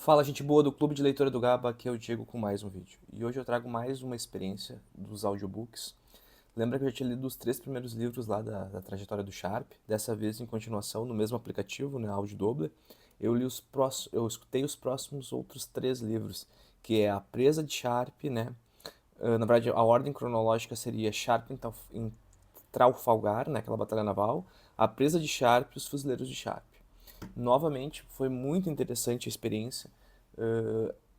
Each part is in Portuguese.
Fala, gente boa do Clube de Leitura do Gaba, aqui é o Diego com mais um vídeo. E hoje eu trago mais uma experiência dos audiobooks. Lembra que eu já tinha lido os três primeiros livros lá da trajetória do Sharp? Dessa vez, em continuação, no mesmo aplicativo, né, Audio Doubler, eu escutei os próximos outros três livros, que é A Presa de Sharp, né? Na verdade, a ordem cronológica seria Sharp em Trafalgar, né, aquela batalha naval, A Presa de Sharp e Os Fuzileiros de Sharp. Novamente, foi muito interessante a experiência.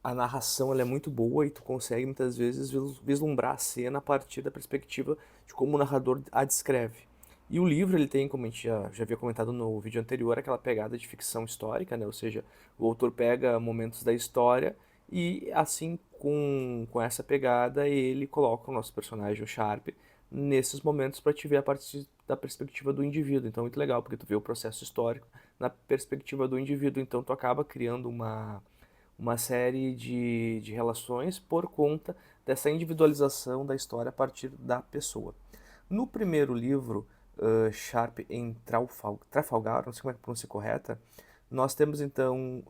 A narração ela é muito boa e tu consegue muitas vezes vislumbrar a cena a partir da perspectiva de como o narrador a descreve. E o livro ele tem, como a gente já havia comentado no vídeo anterior, aquela pegada de ficção histórica, né? Ou seja, o autor pega momentos da história e assim com essa pegada ele coloca o nosso personagem, o Sharp, nesses momentos para te ver a partir da perspectiva do indivíduo. Então é muito legal, porque tu vê o processo histórico na perspectiva do indivíduo. Então tu acaba criando uma série de relações por conta dessa individualização da história a partir da pessoa. No primeiro livro, Sharp em Trafalgar, não sei como é que pronuncia correta, nós temos então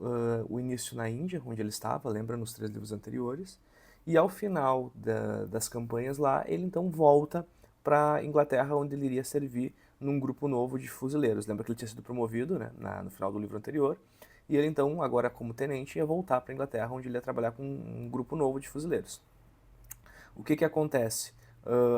o início na Índia, onde ele estava, lembra nos três livros anteriores, e ao final das campanhas lá, ele então volta para a Inglaterra, onde ele iria servir num grupo novo de fuzileiros. Lembra que ele tinha sido promovido, né, no final do livro anterior, e ele então, agora como tenente, ia voltar para a Inglaterra, onde ele ia trabalhar com um grupo novo de fuzileiros. O que que acontece?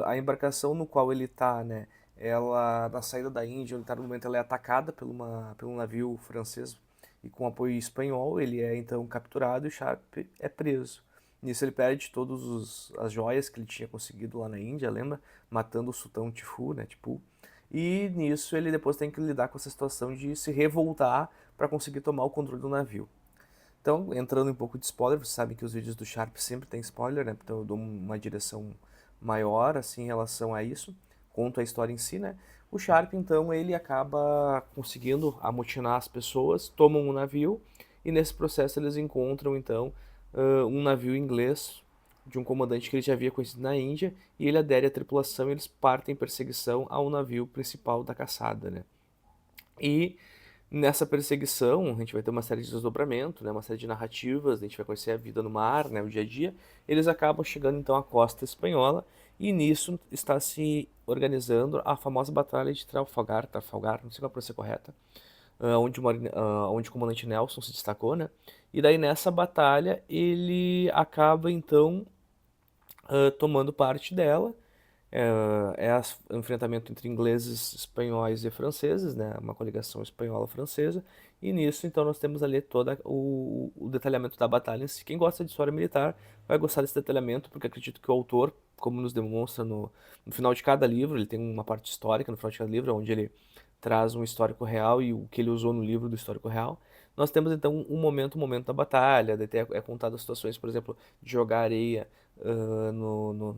A embarcação no qual ele está, né, ela na saída da Índia, ele está no momento, ela é atacada pelo navio francês e com apoio espanhol, ele é então capturado e o Sharp é preso. Nisso ele perde todas as joias que ele tinha conseguido lá na Índia, lembra? Matando o sultão Tipu, né, Tipu. E nisso ele depois tem que lidar com essa situação de se revoltar para conseguir tomar o controle do navio. Então, entrando em um pouco de spoiler, você sabe que os vídeos do Sharp sempre tem spoiler, né? Então eu dou uma direção maior, assim, em relação a isso. Conto a história em si, né? O Sharp, então, ele acaba conseguindo amotinar as pessoas, tomam um navio, e nesse processo eles encontram, então, um navio inglês de um comandante que ele já havia conhecido na Índia, e ele adere à tripulação e eles partem em perseguição ao navio principal da caçada, né? E nessa perseguição, a gente vai ter uma série de desdobramento, né, uma série de narrativas, a gente vai conhecer a vida no mar, né, o dia a dia. Eles acabam chegando então à costa espanhola e nisso está se organizando a famosa Batalha de Trafalgar, não sei qual é a pronúncia correta, onde o comandante Nelson se destacou, né? E daí nessa batalha ele acaba então tomando parte dela. É o enfrentamento entre ingleses, espanhóis e franceses, né? Uma coligação espanhola-francesa. E nisso, então, nós temos ali todo o detalhamento da batalha em si. Quem gosta de história militar vai gostar desse detalhamento, porque acredito que o autor, como nos demonstra no final de cada livro, ele tem uma parte histórica no final de cada livro, onde ele traz um histórico real e o que ele usou no livro do histórico real. Nós temos então um momento da batalha, daí é contado as situações, por exemplo, de jogar areia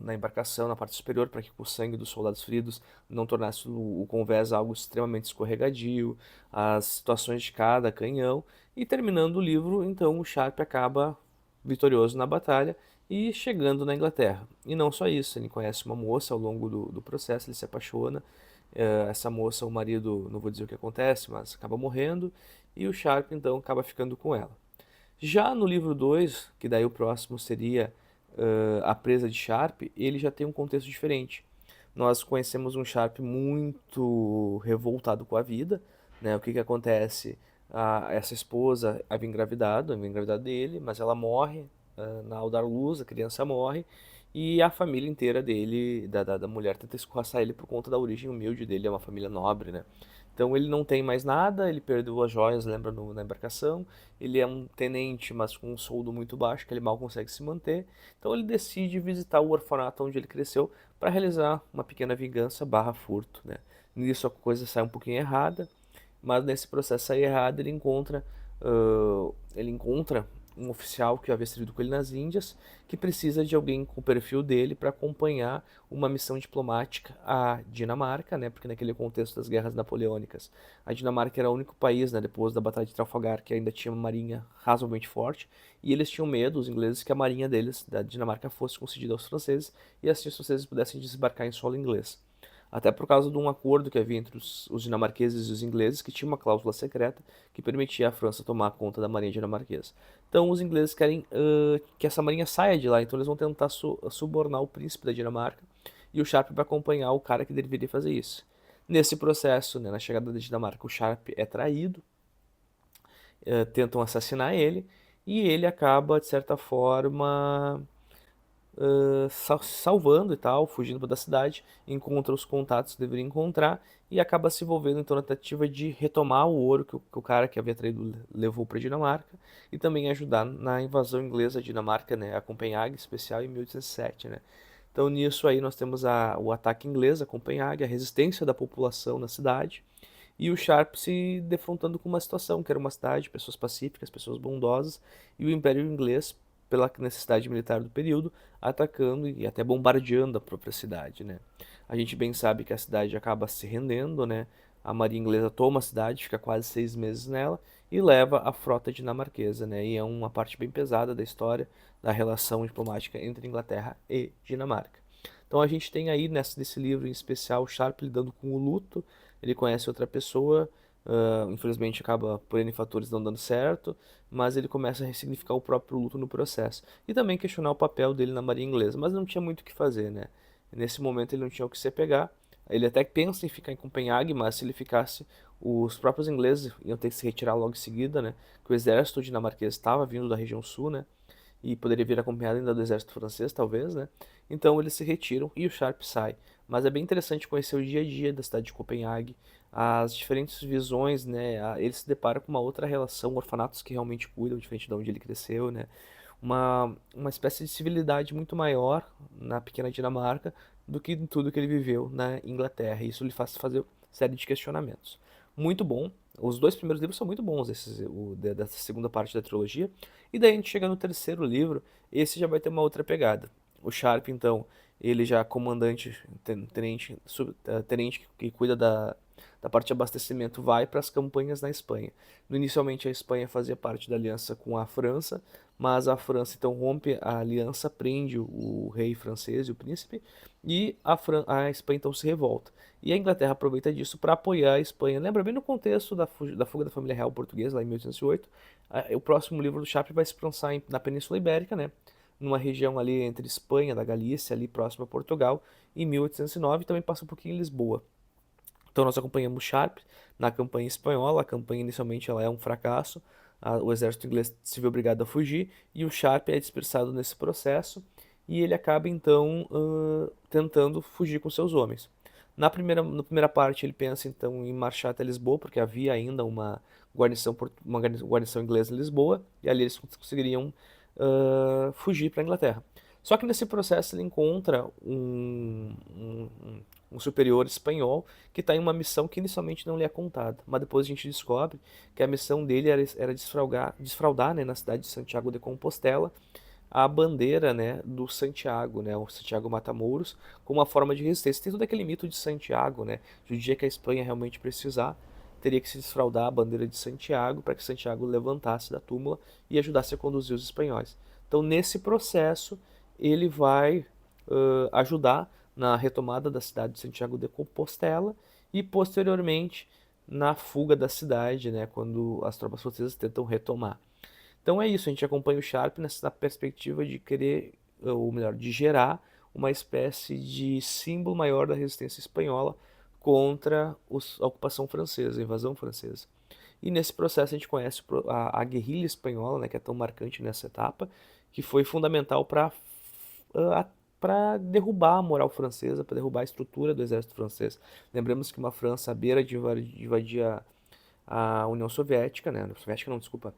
na embarcação, na parte superior, para que o sangue dos soldados feridos não tornasse o convés algo extremamente escorregadio, as situações de cada canhão, e terminando o livro, então o Sharp acaba vitorioso na batalha e chegando na Inglaterra. E não só isso, ele conhece uma moça ao longo do processo, ele se apaixona. Essa moça, o marido, não vou dizer o que acontece, mas acaba morrendo, e o Sharp então acaba ficando com ela. Já no livro 2, que daí o próximo seria A Presa de Sharp, ele já tem um contexto diferente. Nós conhecemos um Sharp muito revoltado com a vida, né? O que que acontece? Essa esposa havia engravidado dele, mas ela morre ao dar luz, a criança morre, e a família inteira dele, da mulher, tenta escorraçar ele por conta da origem humilde dele, é uma família nobre, né? Então ele não tem mais nada, ele perdeu as joias, lembra, na embarcação. Ele é um tenente, mas com um soldo muito baixo, que ele mal consegue se manter. Então ele decide visitar o orfanato onde ele cresceu para realizar uma pequena vingança barra furto, né? Nisso a coisa sai um pouquinho errada, mas nesse processo aí errado ele encontra um oficial que havia servido com ele nas Índias, que precisa de alguém com o perfil dele para acompanhar uma missão diplomática à Dinamarca, né? Porque naquele contexto das guerras napoleônicas, a Dinamarca era o único país, né, depois da Batalha de Trafalgar, que ainda tinha uma marinha razoavelmente forte, e eles tinham medo, os ingleses, que a marinha deles, da Dinamarca, fosse concedida aos franceses, e assim os franceses pudessem desembarcar em solo inglês. até por causa de um acordo que havia entre os dinamarqueses e os ingleses, que tinha uma cláusula secreta que permitia à França tomar conta da marinha dinamarquesa. Então os ingleses querem que essa marinha saia de lá, então eles vão tentar subornar o príncipe da Dinamarca, e o Sharp vai acompanhar o cara que deveria fazer isso. Nesse processo, né, na chegada da Dinamarca, o Sharp é traído, tentam assassinar ele, e ele acaba, de certa forma, salvando e tal, fugindo da cidade, encontra os contatos que deveria encontrar e acaba se envolvendo então na tentativa de retomar o ouro que o cara que havia traído levou para a Dinamarca e também ajudar na invasão inglesa à Dinamarca, né, a Copenhague, especial em 1807, né. Então nisso aí nós temos o ataque inglês a Copenhague, a resistência da população na cidade e o Sharp se defrontando com uma situação que era uma cidade, pessoas pacíficas, pessoas bondosas, e o Império Inglês, pela necessidade militar do período, atacando e até bombardeando a própria cidade, né? A gente bem sabe que a cidade acaba se rendendo, né? A marinha inglesa toma a cidade, fica quase 6 meses nela e leva a frota dinamarquesa, né? E é uma parte bem pesada da história da relação diplomática entre Inglaterra e Dinamarca. Então a gente tem aí nesse livro em especial o Sharp lidando com o luto. Ele conhece outra pessoa, infelizmente acaba por N fatores não dando certo, mas ele começa a ressignificar o próprio luto no processo. E também questionar o papel dele na marinha inglesa, mas não tinha muito o que fazer, né? Nesse momento ele não tinha o que se apegar. Ele até pensa em ficar em Copenhague, mas se ele ficasse, os próprios ingleses iam ter que se retirar logo em seguida, né? Que o exército dinamarquês estava vindo da região sul, né? E poderia vir acompanhado ainda do exército francês, talvez, né? Então eles se retiram e o Sharp sai. Mas é bem interessante conhecer o dia a dia da cidade de Copenhague, as diferentes visões, né? Ele se depara com uma outra relação, orfanatos que realmente cuidam, diferente de onde ele cresceu, né? Uma espécie de civilidade muito maior na pequena Dinamarca do que tudo que ele viveu na Inglaterra. Isso lhe faz fazer série de questionamentos. Muito bom. Os dois primeiros livros são muito bons, dessa segunda parte da trilogia. E daí a gente chega no terceiro livro, esse já vai ter uma outra pegada. O Sharp, então, ele já é comandante, tenente que cuida da parte de abastecimento, vai para as campanhas na Espanha. Inicialmente a Espanha fazia parte da aliança com a França, mas a França então rompe a aliança, prende o rei francês e o príncipe, e a Espanha então se revolta. E a Inglaterra aproveita disso para apoiar a Espanha. Lembra bem no contexto da fuga da família real portuguesa, lá em 1808. O próximo livro do Sharp vai se passar na Península Ibérica, né? Numa região ali entre Espanha, da Galícia, ali próximo a Portugal, em 1809, e também passa um pouquinho em Lisboa. Então nós acompanhamos Sharp na campanha espanhola. A campanha inicialmente ela é um fracasso, o exército inglês se vê obrigado a fugir e o Sharp é dispersado nesse processo e ele acaba então tentando fugir com seus homens. Na primeira parte ele pensa então em marchar até Lisboa, porque havia ainda uma guarnição inglesa em Lisboa, e ali eles conseguiriam fugir para a Inglaterra. Só que nesse processo ele encontra um superior espanhol que está em uma missão que inicialmente não lhe é contada, mas depois a gente descobre que a missão dele era desfraudar, né, na cidade de Santiago de Compostela a bandeira, né, do Santiago, né, o Santiago Matamoros, como uma forma de resistência. Tem todo aquele mito de Santiago, né, de um dia que a Espanha realmente precisar, teria que se desfraudar a bandeira de Santiago para que Santiago levantasse da túmula e ajudasse a conduzir os espanhóis. Então, nesse processo, ele vai ajudar na retomada da cidade de Santiago de Compostela e, posteriormente, na fuga da cidade, né, quando as tropas francesas tentam retomar. Então é isso, a gente acompanha o Sharp nessa perspectiva de querer, ou melhor, de gerar uma espécie de símbolo maior da resistência espanhola contra a ocupação francesa, a invasão francesa. E nesse processo a gente conhece a guerrilha espanhola, né, que é tão marcante nessa etapa, que foi fundamental para derrubar a moral francesa, para derrubar a estrutura do exército francês. Lembramos que uma França à beira de invadir a União Soviética, né? Soviética não, desculpa,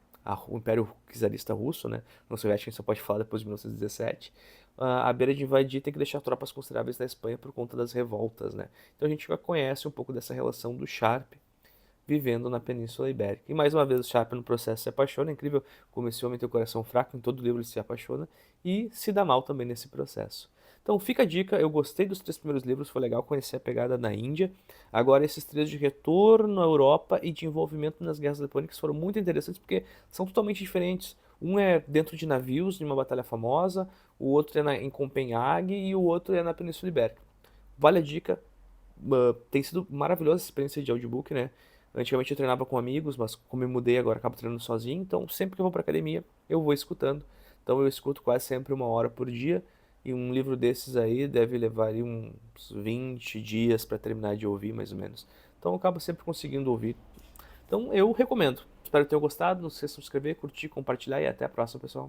o Império Czarista Russo, né? União Soviética a gente só pode falar depois de 1917. À beira de invadir, tem que deixar tropas consideráveis na Espanha por conta das revoltas, né? Então a gente já conhece um pouco dessa relação do Sharp vivendo na Península Ibérica. E mais uma vez o Sharp no processo se apaixona, é incrível como esse homem tem o coração fraco, em todo livro ele se apaixona e se dá mal também nesse processo. Então fica a dica, eu gostei dos 3 primeiros livros, foi legal conhecer a pegada na Índia. Agora esses 3 de retorno à Europa e de envolvimento nas guerras napoleônicas foram muito interessantes porque são totalmente diferentes. Um é dentro de navios, de uma batalha famosa, o outro é em Copenhague e o outro é na Península Ibérica. Vale a dica, Tem sido maravilhosa essa experiência de audiobook, né? Antigamente eu treinava com amigos, mas como eu mudei agora acabo treinando sozinho, então sempre que eu vou pra academia eu vou escutando. Então eu escuto quase sempre 1 hora por dia e um livro desses aí deve levar aí uns 20 dias pra terminar de ouvir, mais ou menos. Então eu acabo sempre conseguindo ouvir. Então eu recomendo. Espero que tenham gostado. Não se esqueça de se inscrever, curtir, compartilhar e até a próxima, pessoal.